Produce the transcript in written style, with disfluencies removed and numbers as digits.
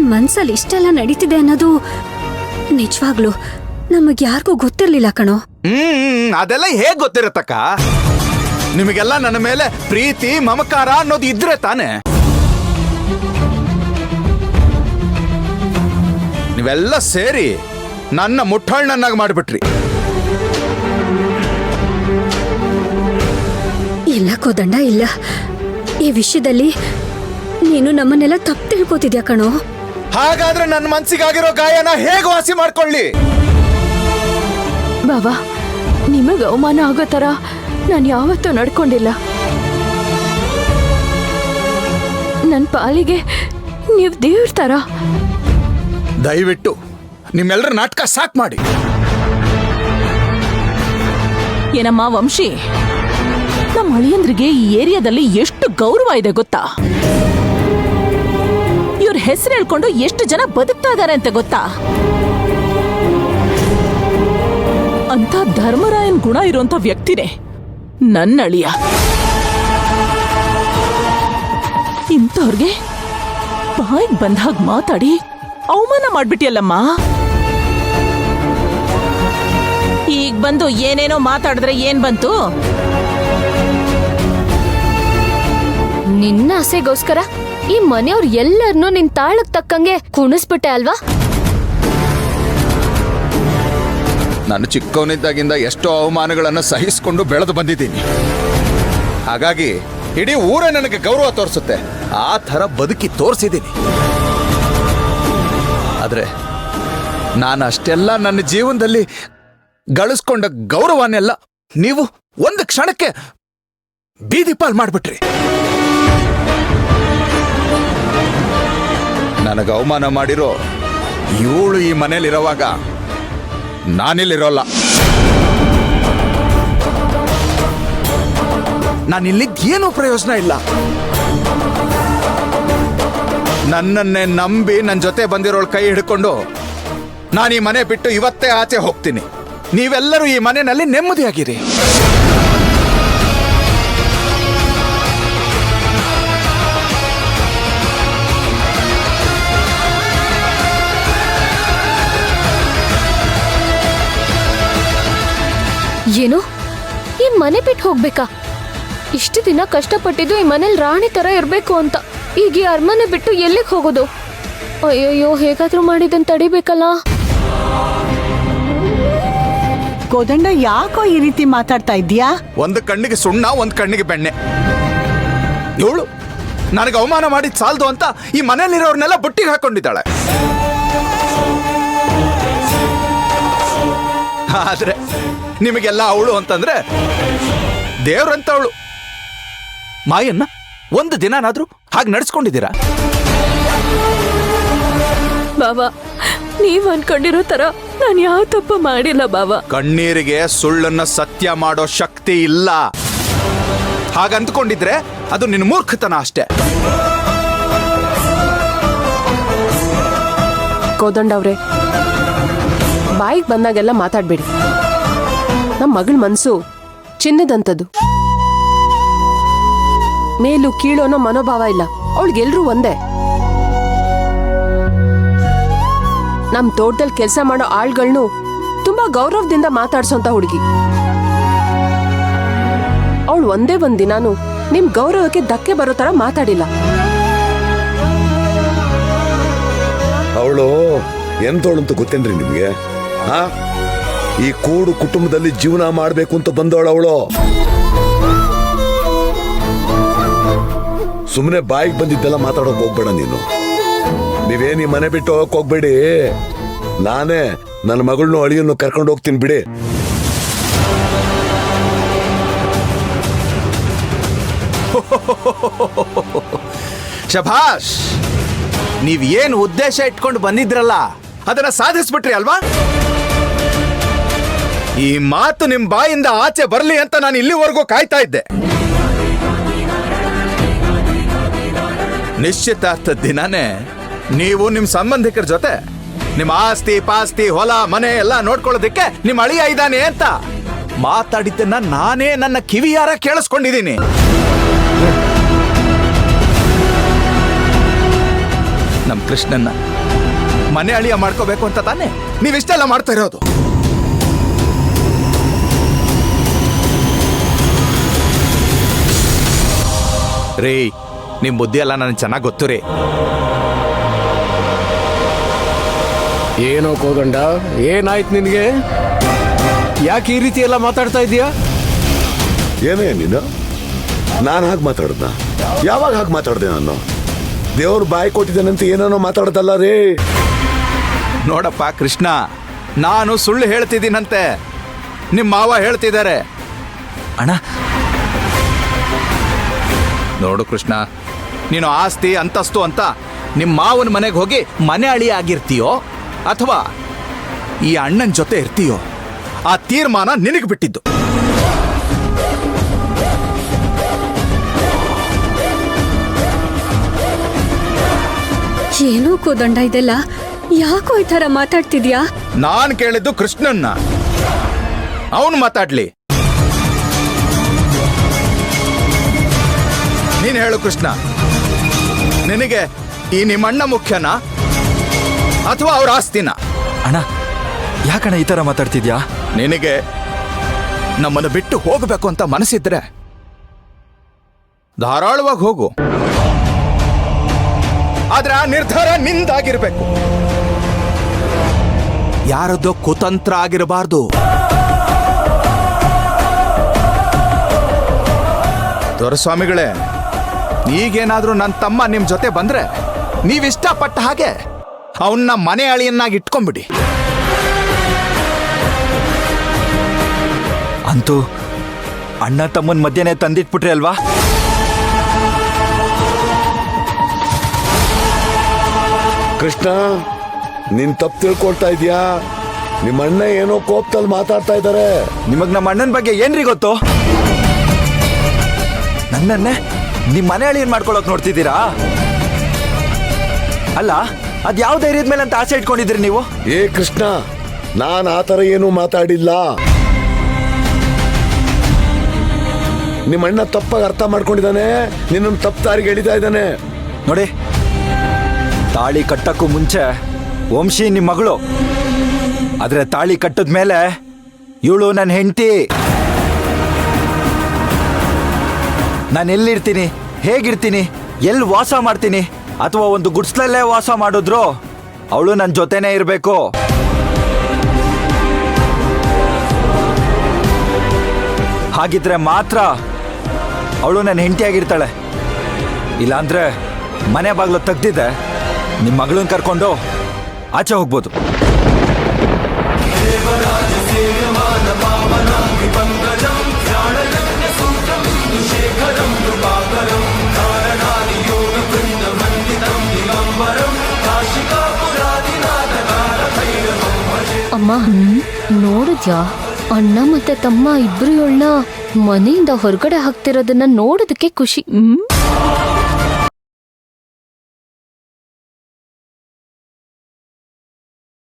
ನಿಮ್ ಮನ್ಸಲ್ಲಿ ಇಷ್ಟೆಲ್ಲ ನಡೀತಿದೆ ಅನ್ನೋದು ನಿಜವಾಗ್ಲು ನಮಗ್ ಯಾರಿಗೂ ಗೊತ್ತಿರ್ಲಿಲ್ಲ ಕಣೋ. ಅದೆಲ್ಲ ಹೇಗ್ ಗೊತ್ತಿರತ್ತಕ್ಕ? ನಿಮಗೆಲ್ಲ ನನ್ನ ಮೇಲೆ ಪ್ರೀತಿ ಮಮಕಾರ ಅನ್ನೋದು ಇದ್ರೆ ತಾನೆ. ನೀವೆಲ್ಲ ಸೇರಿ ನನ್ನ ಮುಟ್ಟಾಳ್ನನ್ನಾಗಿ ಮಾಡಿಬಿಟ್ರಿ. ಇಲ್ಲ ಕೋದಂಡ, ಇಲ್ಲ. ಈ ವಿಷಯದಲ್ಲಿ ನೀನು ನಮ್ಮನ್ನೆಲ್ಲ ತಪ್ಪು ತಿಳ್ಕೊತಿದ್ಯಾ ಕಣೋ. ಹಾಗಾದ್ರೆ ನನ್ನ ಮನ್ಸಿಗಾಗಿರೋ ಗಾಯನ ಹೇಗೆ ವಾಸಿ ಮಾಡ್ಕೊಳ್ಳಿ? ಬಾಬಾ, ನಿಮಗ ಅವಮಾನ ಆಗೋ ತರ ನಾನು ಯಾವತ್ತೂ ನಡ್ಕೊಂಡಿಲ್ಲ. ನನ್ನ ಪಾಲಿಗೆ ನೀವು ದೇವ್ರ ತರ. ದಯವಿಟ್ಟು ನಿಮ್ಮೆಲ್ಲರ ನಾಟಕ ಸಾಕ್ ಮಾಡಿ. ಏನಮ್ಮ ವಂಶಿ, ನಮ್ಮ ಅಳಿಯಂದ್ರಿಗೆ ಈ ಏರಿಯಾದಲ್ಲಿ ಎಷ್ಟು ಗೌರವ ಇದೆ ಗೊತ್ತಾ? ಇವ್ರ ಹೆಸರು ಹೇಳ್ಕೊಂಡು ಎಷ್ಟು ಜನ ಬದುಕ್ತಾ ಇದಾರೆ ಅಂತ ಗೊತ್ತಾ? ಅಂತ ಧರ್ಮರಾಯನ್ ಗುಣ ಇರುವಂತ ವ್ಯಕ್ತಿನೇ ನನ್ನ ಅಳಿಯ. ಇಂಥವ್ರಿಗೆ ಬಾಯಿಗೆ ಬಂದಾಗ ಮಾತಾಡಿ ಅವಮಾನ ಮಾಡ್ಬಿಟ್ಟಿಯಲ್ಲಮ್ಮ. ಈಗ ಬಂದು ಏನೇನೋ ಮಾತಾಡಿದ್ರೆ ಏನ್ ಬಂತು? ನಿನ್ನ ಆಸೆಗೋಸ್ಕರ ಈ ಮನೆಯವ್ರು ಎಲ್ಲರನ್ನೂ ನಿನ್ ತಾಳಕ್ ತಕ್ಕಂಗೆ ಕುಣಿಸ್ಬಿಟ್ಟೆ ಅಲ್ವಾ? ನಾನು ಚಿಕ್ಕವನಿದ್ದಾಗಿಂದ ಎಷ್ಟೋ ಅವಮಾನಗಳನ್ನು ಸಹಿಸಿಕೊಂಡು ಬೆಳೆದು ಬಂದಿದ್ದೀನಿ. ಹಾಗಾಗಿ ಇಡೀ ಊರೇ ನನಗೆ ಗೌರವ ತೋರಿಸುತ್ತೆ. ಆ ಥರ ಬದುಕಿ ತೋರಿಸಿದ್ದೀನಿ. ಆದ್ರೆ ನಾನು ಅಷ್ಟೆಲ್ಲ ನನ್ನ ಜೀವನದಲ್ಲಿ ಗಳಿಸ್ಕೊಂಡ ಗೌರವನೆಲ್ಲ ನೀವು ಒಂದು ಕ್ಷಣಕ್ಕೆ ಬೀದಿ ಪಾಲ್ ಮಾಡ್ಬಿಟ್ರಿ. ನನಗೆ ಅವಮಾನ ಮಾಡಿರೋ ಇವಳು ಈ ಮನೇಲಿರೋವಾಗ ನಾನಿಲ್ಲಿರೋಲ್ಲ. ನಾನಿಲ್ಲಿದ್ದೇನೂ ಪ್ರಯೋಜನ ಇಲ್ಲ. ನನ್ನನ್ನೇ ನಂಬಿ ನನ್ನ ಜೊತೆ ಬಂದಿರೋಳು ಕೈ ಹಿಡ್ಕೊಂಡು ನಾನು ಈ ಮನೆ ಬಿಟ್ಟು ಇವತ್ತೇ ಆಚೆ ಹೋಗ್ತೀನಿ. ನೀವೆಲ್ಲರೂ ಈ ಮನೆಯಲ್ಲಿ ನೆಮ್ಮದಿಯಾಗಿರಿ. ಏನು, ಈ ಮನೆ ಬಿಟ್ಟು ಹೋಗ್ಬೇಕಾ? ಇಷ್ಟು ದಿನ ಕಷ್ಟಪಟ್ಟಿದ್ದು ಈ ಮನೇಲಿ ರಾಣಿ ತರ ಇರ್ಬೇಕು ಅಂತ. ಈಗ ಈ ಅರಮನೆ ಬಿಟ್ಟು ಎಲ್ಲಿಗೆ ಹೋಗೋದು? ಅಯ್ಯಯ್ಯೋ, ಹೇಗಾದ್ರೂ ಮಾಡಿದನ್ ತಡಿಬೇಕಲ್ಲ. ಕೋದಂಡ, ಯಾಕೋ ಈ ರೀತಿ ಮಾತಾಡ್ತಾ ಇದ್ದೀಯಾ? ಒಂದು ಕಣ್ಣಿಗೆ ಸುಣ್ಣ, ಒಂದು ಕಣ್ಣಿಗೆ ಬೆಣ್ಣೆ. ಇವಳು ನನಗೆ ಅವಮಾನ ಮಾಡಿದ್ ಸಾಲದು ಅಂತ ಈ ಮನೆಯಲ್ಲಿರೋರ್ನೆಲ್ಲ ಬುಟ್ಟಿಗೆ ಹಾಕೊಂಡಿದ್ದಾಳೆ. ಆದ್ರೆ ನಿಮಗೆಲ್ಲ ಅವಳು ಅಂತಂದ್ರೆ ದೇವ್ರಂತ ಅವಳು. ಮಾಯನ್ನ ಒಂದು ದಿನನಾದ್ರೂ ಹಾಗೆ ನಡ್ಸ್ಕೊಂಡಿದ್ದೀರಾ? ಬಾಬಾ, ನೀವ್ ಅನ್ಕೊಂಡಿರೋ ತರ ನಾನು ಯಾವ ತಪ್ಪು ಮಾಡಿಲ್ಲ ಬಾಬಾ. ಕಣ್ಣೀರಿಗೆ ಸುಳ್ಳನ್ನ ಸತ್ಯ ಮಾಡೋ ಶಕ್ತಿ ಇಲ್ಲ. ಹಾಗಂದ್ಕೊಂಡಿದ್ರೆ ಅದು ನಿನ್ನ ಮೂರ್ಖತನ ಅಷ್ಟೇ. ಕೋದಂಡವ್ರೆ, ಬಾಯಿಗೆ ಬಂದಾಗೆಲ್ಲ ಮಾತಾಡ್ಬೇಡಿ. ನಮ್ಮ ಮಗಳ ಮನ್ಸು ಚಿನ್ನದಂತದ್ದು. ಮೇಲು ಕೀಳು ಅನ್ನೋ ಮನೋಭಾವ ಇಲ್ಲ. ಅವಳಿಗೆಲ್ರೂ ಒಂದೇ. ನಮ್ ತೋಟದಲ್ಲಿ ಕೆಲಸ ಮಾಡೋ ಆಳ್ಗಳ್ನು ತುಂಬಾ ಗೌರವದಿಂದ ಮಾತಾಡ್ಸೋಂತ ಹುಡುಗಿ. ಅವಳು ಒಂದೇ ಒಂದ್ ದಿನಾನು ನಿಮ್ ಗೌರವಕ್ಕೆ ಧಕ್ಕೆ ಬರೋ ತರ ಮಾತಾಡಿಲ್ಲ. ಅವಳು ಎಂತವಳು ಅಂತ ಗೊತ್ತೇನ್ರಿ ನಿಮ್ಗೆ? ಈ ಕೂಡು ಕುಟುಂಬದಲ್ಲಿ ಜೀವನ ಮಾಡ್ಬೇಕು ಅಂತ ಬಂದವಳು ಅವಳು. ಸುಮ್ಮನೆ ಬಾಯಿಗೆ ಬಂದಿದ್ದೆಲ್ಲ ಮಾತಾಡೋಕ್ ಹೋಗ್ಬೇಡ ನೀನು. ನೀವೇನ್ ಈ ಮನೆ ಬಿಟ್ಟು ಹೋಗಕ್ ಹೋಗ್ಬೇಡಿ. ನಾನೇ ನನ್ನ ಮಗಳನ್ನೂ ಅಳಿಯನ್ನು ಕರ್ಕೊಂಡು ಹೋಗ್ತೀನಿ ಬಿಡಿ. ಶಭಾಷ್, ನೀವ್ ಏನು ಉದ್ದೇಶ ಇಟ್ಕೊಂಡು ಬಂದಿದ್ರಲ್ಲ ಅದನ್ನ ಸಾಧಿಸ್ಬಿಟ್ರಿ ಅಲ್ವಾ? ಈ ಮಾತು ನಿಮ್ ಬಾಯಿಂದ ಆಚೆ ಬರ್ಲಿ ಅಂತ ನಾನು ಇಲ್ಲಿವರೆಗೂ ಕಾಯ್ತಾ ಇದ್ದೆ. ನಿಶ್ಚಿತಾರ್ಥ ದಿನಾನೇ ನೀವು ನಿಮ್ ಸಂಬಂಧಿಕರ ಜೊತೆ ನಿಮ್ಮ ಆಸ್ತಿ ಪಾಸ್ತಿ ಹೊಲ ಮನೆ ಎಲ್ಲ ನೋಡ್ಕೊಳ್ಳೋದಕ್ಕೆ ನಿಮ್ ಅಳಿಯ ಇದ್ದಾನೆ ಅಂತ ಮಾತಾಡಿದ್ದನ್ನ ನಾನೇ ನನ್ನ ಕಿವಿಯಾರ ಕೇಳಿಸ್ಕೊಂಡಿದ್ದೀನಿ. ನಮ್ ಕೃಷ್ಣನ್ನ ಮನೆ ಅಳಿಯ ಮಾಡ್ಕೋಬೇಕು ಅಂತ ತಾನೇ ನೀವಿಷ್ಟೆಲ್ಲ ಮಾಡ್ತಾ ಇರೋದು. ರೀ, ನಿಮ್ ಬುದ್ಧಿ ಎಲ್ಲ ನನಗೆ ಚೆನ್ನಾಗಿ ಗೊತ್ತು ರೀ. ಏನೋ ಕೋದಂಡ, ಏನಾಯ್ತು ನಿನಗೆ? ಯಾಕೆ ಈ ರೀತಿ ಎಲ್ಲ ಮಾತಾಡ್ತಾ ಇದೀಯಾ? ಏನೇ ನೀನು? ನಾನು ಹಾಗೆ ಮಾತಾಡ್ದ? ಯಾವಾಗ ಹಾಗೆ ಮಾತಾಡ್ದೆ ನಾನು? ದೇವ್ರು ಬಾಯಿ ಕೊಟ್ಟಿದ್ದಾನಂತ ಏನೇನೋ ಮಾತಾಡ್ದಲ್ಲ ರೀ. ನೋಡಪ್ಪ ಕೃಷ್ಣ, ನಾನು ಸುಳ್ಳು ಹೇಳ್ತಿದ್ದೀನಂತೆ, ನಿಮ್ಮ ಮಾವ ಹೇಳ್ತಿದ್ದಾರೆ. ಅಣ್ಣ ನೋಡು ಕೃಷ್ಣ, ನೀನು ಆಸ್ತಿ ಅಂತಸ್ತು ಅಂತ ನಿಮ್ಮ ಮಾವನ ಮನೆಗೆ ಹೋಗಿ ಮನೆ ಅಳಿ ಆಗಿರ್ತೀಯೋ ಅಥವಾ ಈ ಅಣ್ಣನ ಜೊತೆ ಇರ್ತೀಯೋ, ಆ ತೀರ್ಮಾನ ನಿನಗೆ ಬಿಟ್ಟಿದ್ದು. ಏನೋ ಕೋದಂಡ ಇದೆಲ್ಲ, ಯಾಕೋ ಈ ಥರ ಮಾತಾಡ್ತಿದ್ಯಾ? ನಾನ್ ಕೇಳಿದ್ದು ಕೃಷ್ಣನ್ನ, ಅವನು ಮಾತಾಡ್ಲಿ. ನೀನ್ ಹೇಳು ಕೃಷ್ಣ, ನಿನಗೆ ಈ ನಿಮ್ಮಣ್ಣ ಮುಖ್ಯನಾ ಅಥವಾ ಅವ್ರ ಆಸ್ತಿನ? ಅಣ್ಣ ಯಾಕಣ್ಣ ಈ ತರ ಮಾತಾಡ್ತಿದ್ಯಾ? ನಿನಗೆ ನಮ್ಮನ್ನು ಬಿಟ್ಟು ಹೋಗಬೇಕು ಅಂತ ಮನಸ್ಸಿದ್ರೆ ಧಾರಾಳವಾಗಿ ಹೋಗು, ಆದ್ರೆ ಆ ನಿರ್ಧಾರ ನಿಂದಾಗಿರ್ಬೇಕು. ಯಾರದ್ದೋ ಕುತಂತ್ರ ಆಗಿರಬಾರ್ದು. ದೊರೆಸ್ವಾಮಿಗಳೇ, ಈಗೇನಾದ್ರೂ ನನ್ನ ತಮ್ಮ ನಿಮ್ ಜೊತೆ ಬಂದ್ರೆ ನೀವಿಷ್ಟಪಟ್ಟ ಹಾಗೆ ಅವನ್ನ ಮನೆ ಅಳಿಯನ್ನಾಗಿ ಇಟ್ಕೊಂಡ್ಬಿಡಿ. ಅಂತೂ ಅಣ್ಣ ತಮ್ಮನ ಮಧ್ಯೆನೆ ತಂದಿಟ್ಬಿಟ್ರಿ ಅಲ್ವಾ? ಕೃಷ್ಣ, ನೀನ್ ತಪ್ಪು ತಿಳ್ಕೊಳ್ತಾ ಇದೀಯಾ. ನಿಮ್ಮ ಅಣ್ಣ ಏನೋ ಕೋಪದಲ್ಲಿ ಮಾತಾಡ್ತಾ ಇದ್ದಾರೆ. ನಿಮಗ್ ನಮ್ಮ ಅಣ್ಣನ ಬಗ್ಗೆ ಏನ್ರಿ ಗೊತ್ತು? ನನ್ನನ್ನೇ ನಿಮ್ ಮನೆ ಅಳಿಯನ್ ಮಾಡ್ಕೊಳಕ್ ನೋಡ್ತಿದ್ದೀರಾ? ಅಲ್ಲ, ಅದ್ ಯಾವ ಧೈರ್ಯದ ಮೇಲೆ ಅಂತ ಆಸೆ ಇಟ್ಕೊಂಡಿದ್ರಿ ನೀವು? ಏ ಕೃಷ್ಣ, ನಾನ್ ಆ ಥರ ಏನೂ ಮಾತಾಡಿಲ್ಲ. ನಿಮ್ಮ ಅಣ್ಣ ತಪ್ಪಾಗಿ ಅರ್ಥ ಮಾಡ್ಕೊಂಡಿದ್ದಾನೆ, ನಿನ್ನನ್ನು ತಪ್ಪು ದಾರಿಗೆ ಎಳಿತಾ ಇದ್ದಾನೆ. ನೋಡಿ, ತಾಳಿ ಕಟ್ಟಕ್ಕೂ ಮುಂಚೆ ವಂಶಿ ನಿಮ್ ಮಗಳು, ಆದ್ರೆ ತಾಳಿ ಕಟ್ಟದ್ಮೇಲೆ ಇವಳು ನನ್ನ ಹೆಂಡತಿ. ನಾನು ಎಲ್ಲಿರ್ತೀನಿ, ಹೇಗಿರ್ತೀನಿ, ಎಲ್ಲಿ ವಾಸ ಮಾಡ್ತೀನಿ, ಅಥವಾ ಒಂದು ಗುಡ್ಸ್ಲಲ್ಲೇ ವಾಸ ಮಾಡಿದ್ರು ಅವಳು ನನ್ನ ಜೊತೆನೇ ಇರಬೇಕು. ಹಾಗಿದ್ರೆ ಮಾತ್ರ ಅವಳು ನನ್ನ ಹೆಂಡತಿಯಾಗಿರ್ತಾಳೆ. ಇಲ್ಲಾಂದ್ರೆ ಮನೆ ಬಾಗ್ಲು ತೆಗ್ದಿದ್ದೆ ನಿಮ್ಮ ಮಗಳನ್ನ ಕರ್ಕೊಂಡು ಆಚೆ ಹೋಗ್ಬೋದು. ಅಮ್ಮ, ನೋಡಿದ್ಯಾ? ಅಣ್ಣ ಮತ್ತೆ ತಮ್ಮ ಇಬ್ರು ಇವಳನ್ನ ಮನೆಯಿಂದ ಹೊರಗಡೆ ಹಾಕ್ತಿರೋದನ್ನ ನೋಡೋದಕ್ಕೆ ಖುಷಿ.